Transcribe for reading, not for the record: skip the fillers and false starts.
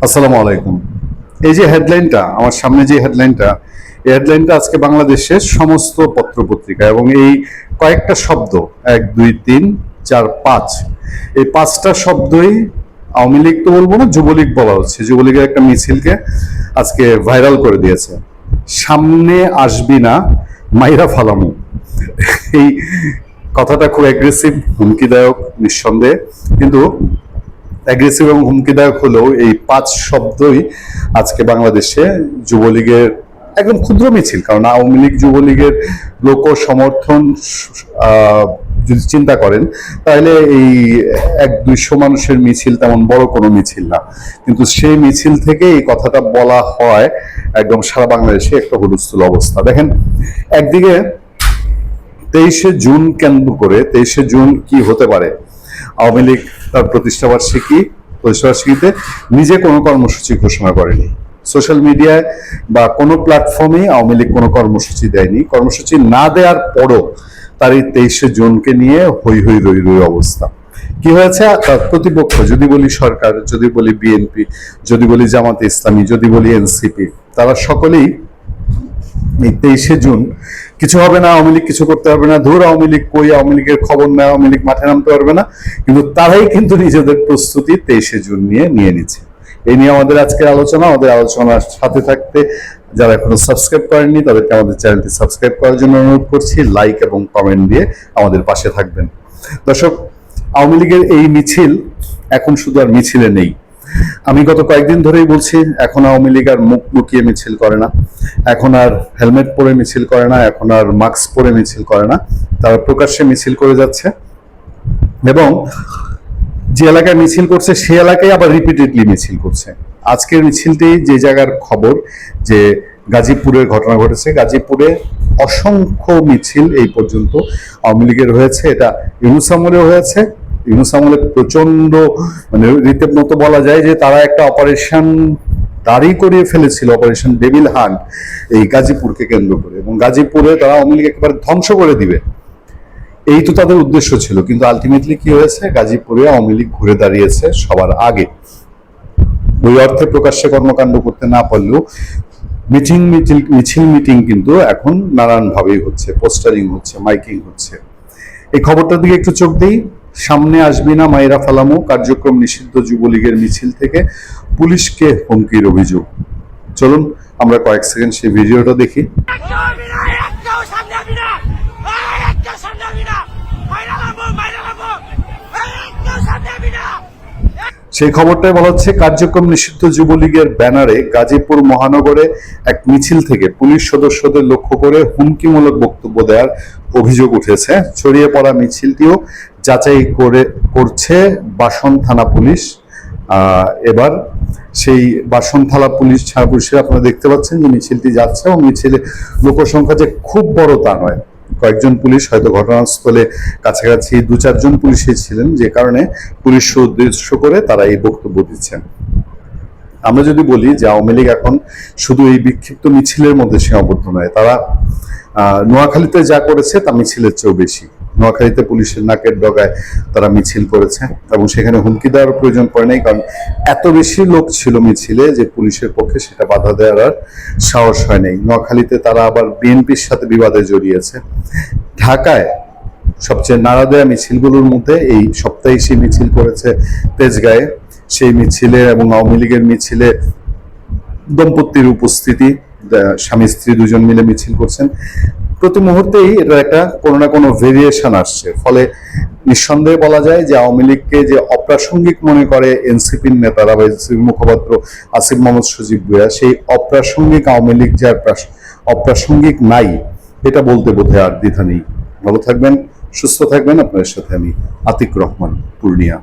আসসালামু আলাইকুম। এই যে হেডলাইনটা, আমার সামনে যে হেডলাইনটা, এই হেডলাইনটা আজকে বাংলাদেশের সমস্ত পত্রপত্রিকা, এবং এই কয়েকটা শব্দ, 1 2 3 4 5, এই পাঁচটা শব্দই আওয়ামী লীগ তো বলবো না, যুবলীগ বলা হচ্ছে। যুবলীগের একটা মিছিলকে আজকে ভাইরাল করে দিয়েছে। সামনে আসবি না, মাইরা ফালামু। এই কথাটা খুব অ্যাগ্রেসিভ, হুমকিদায়ক নিঃসন্দেহে, কিন্তু অ্যাগ্রেসিভ এবং হুমকিদায়ক হলেও এই পাঁচ শব্দই আজকে বাংলাদেশে যুবলীগের একদম ক্ষুদ্র মিছিল। কারণ আওয়ামী লীগ যুবলীগের লোক সমর্থন যদি চিন্তা করেন, তাহলে এই 100-200 মানুষের মিছিল তেমন বড় কোনো মিছিল না, কিন্তু সেই মিছিল থেকে এই কথাটা বলা হয়, একদম সারা বাংলাদেশে একটা হুলস্থুল অবস্থা। দেখেন, একদিকে 23শে জুন কেন্দ্র করে, 23শে জুন কি হতে পারে, আওয়ামী লীগ তার প্রতিষ্ঠাবার্ষিকীতে নিজে কোনো কর্মসূচি ঘোষণা করেনি। সোশ্যাল মিডিয়ায় বা কোনো প্ল্যাটফর্মে আওয়ামী লীগ কোনো কর্মসূচি দেয়নি। কর্মসূচি না দেওয়ার পরও তার এই 23শে জুনকে নিয়ে হই হই রই রই অবস্থা। কি হয়েছে? প্রতিপক্ষ, যদি বলি সরকার, যদি বলি বিএনপি, যদি বলি জামাতে ইসলামী, যদি বলি এনসিপি, তারা সকলেই এই 23শে জুন কিছু হবে না, আওয়ামী লীগ কিছু করতে পারবে না, ধর আওয়ামী লীগ কই, আওয়ামী লীগের খবর নেই, আওয়ামী লীগ মাঠে নামতে পারবে না, কিন্তু তারাই কিন্তু নিজেদের প্রস্তুতি 23শে জুন নিয়ে নিচ্ছে। এই নিয়ে আমাদের আজকের আলোচনা। আমাদের আলোচনার সাথে থাকতে যারা এখনো সাবস্ক্রাইব করেননি, তাদেরকে আমাদের চ্যানেলটি সাবস্ক্রাইব করার জন্য অনুরোধ করছি। লাইক এবং কমেন্ট দিয়ে আমাদের পাশে থাকবেন। দর্শক, আওয়ামী লীগের এই মিছিল এখন শুধু আর মিছিলে নেই। আমি গত কয়েকদিন ধরেই বলছি, এখন আওয়ামী লীগ আর মুখ লুকিয়ে মিছিল করে না, এখন আর হেলমেট পরে মিছিল করে না, এখন আর মাস্ক পরে মিছিল করে না, তারা প্রকাশ্যে মিছিল করে যাচ্ছে। এবং যে এলাকায় মিছিল করছে সে এলাকায় আবার রিপিটেডলি মিছিল করছে। আজকের মিছিলটি যে জায়গার খবর, যে গাজীপুরের ঘটনা ঘটেছে, গাজীপুরে অসংখ্য মিছিল এই পর্যন্ত আওয়ামী লীগের হয়েছে। এটা ইউনূস আমলেও হয়েছে। ইউনূস আমলে প্রচন্ড, মানে রীতিমতো বলা যায় যে তারা একটা অপারেশন দাঁড়ি করিয়ে ফেলেছিল, অপারেশন ডেভিল হান্ট, এই গাজীপুরকে কেন্দ্র করে। এবং গাজীপুরে তারা আওয়ামী লীগ একেবারে ধ্বংস করে দিবে, এই তো তাদের উদ্দেশ্য ছিল। কিন্তু আলটিমেটলি কি হয়েছে? গাজীপুরে আওয়ামী লীগ ঘুরে দাঁড়িয়েছে সবার আগে। ওই অর্থে প্রকাশ্যে কর্মকাণ্ড করতে না পারলেও মিছিল কিন্তু এখন নানান ভাবেই হচ্ছে, পোস্টারিং হচ্ছে, মাইকিং হচ্ছে। এই খবরটার দিকে একটু চোখ দিই। সামনে আসবি না, মাইরা ফালামু কার্যক্রম নিষিদ্ধ যুবলীগের মিছিল থেকে পুলিশকে হুমকির অভিযোগ। চলুন আমরা কয়েক সেকেন্ড সেই ভিডিওটা দেখি। সেই খবরটাই বলা হচ্ছে, কার্যক্রম নিষিদ্ধ যুবলীগের ব্যানারে গাজীপুর মহানগরে এক মিছিল থেকে পুলিশ সদস্যদের লক্ষ্য করে হুমকিমূলক বক্তব্য দেওয়ার অভিযোগ উঠেছে। ছড়িয়ে পড়া মিছিলটিও যাচাই করছে বাসন থানা পুলিশ। এবার সেই বাসন থানা পুলিশের আপনারা দেখতে পাচ্ছেন যে মিছিলটি যাচ্ছে, এবং মিছিলে লোকসংখ্যা যে খুব বড় তা নয়। কয়েকজন পুলিশ হয়তো ঘটনাস্থলে কাছাকাছি 2-4 জন পুলিশই ছিলেন, যে কারণে পুলিশ উদ্দেশ্য করে তারা এই বক্তব্য দিচ্ছেন। আমরা যদি বলি যে আওয়ামী লীগ এখন শুধু এই বিক্ষিপ্ত মিছিলের মধ্যে সীমাবদ্ধ নয়, তারা নোয়াখালীতে যা করেছে তা মিছিলের চেয়েও বেশি। নোয়াখালীতে পুলিশের নাকের ডগায় তারা মিছিল করেছে, এবং সেখানে হুমকি দেওয়ার প্রয়োজন পড়ে নাই, কারণ এত বেশি লোক ছিল মিছিলে যে পুলিশের পক্ষে সেটা বাধা দেওয়ার আর সাহস হয় নাই। নোয়াখালীতে তারা আবার বিএনপির সাথে বিবাদে জড়িয়েছে। ঢাকায় সবচেয়ে নাড়া দেওয়া মিছিলগুলোর মধ্যে এই সপ্তাহে সেই মিছিল করেছে তেজগাঁয়ে। সেই মিছিলে এবং আওয়ামী লীগের মিছিলে দম্পতির উপস্থিতি, স্বামী স্ত্রী দুজন মিলে মিছিল করছেন। প্রতি মুহূর্তেই এটা একটা কোনো না কোনো ভেরিয়েশন আসছে। ফলে নিঃসন্দেহে বলা যায় যে আওয়ামী লীগকে যে অপ্রাসঙ্গিক মনে করে এনসিপির নেতারা বা এনসিপির মুখপাত্র আসিফ মোহাম্মদ সজীব ভুঁইয়া, সেই অপ্রাসঙ্গিক আওয়ামী লীগ যে আর অপ্রাসঙ্গিক নাই, এটা বলতে বোধহয় আর দ্বিধা নেই। ভালো থাকবেন, সুস্থ থাকবেন। আপনাদের সাথে আমি আতিক রহমান, পূর্ণিয়া।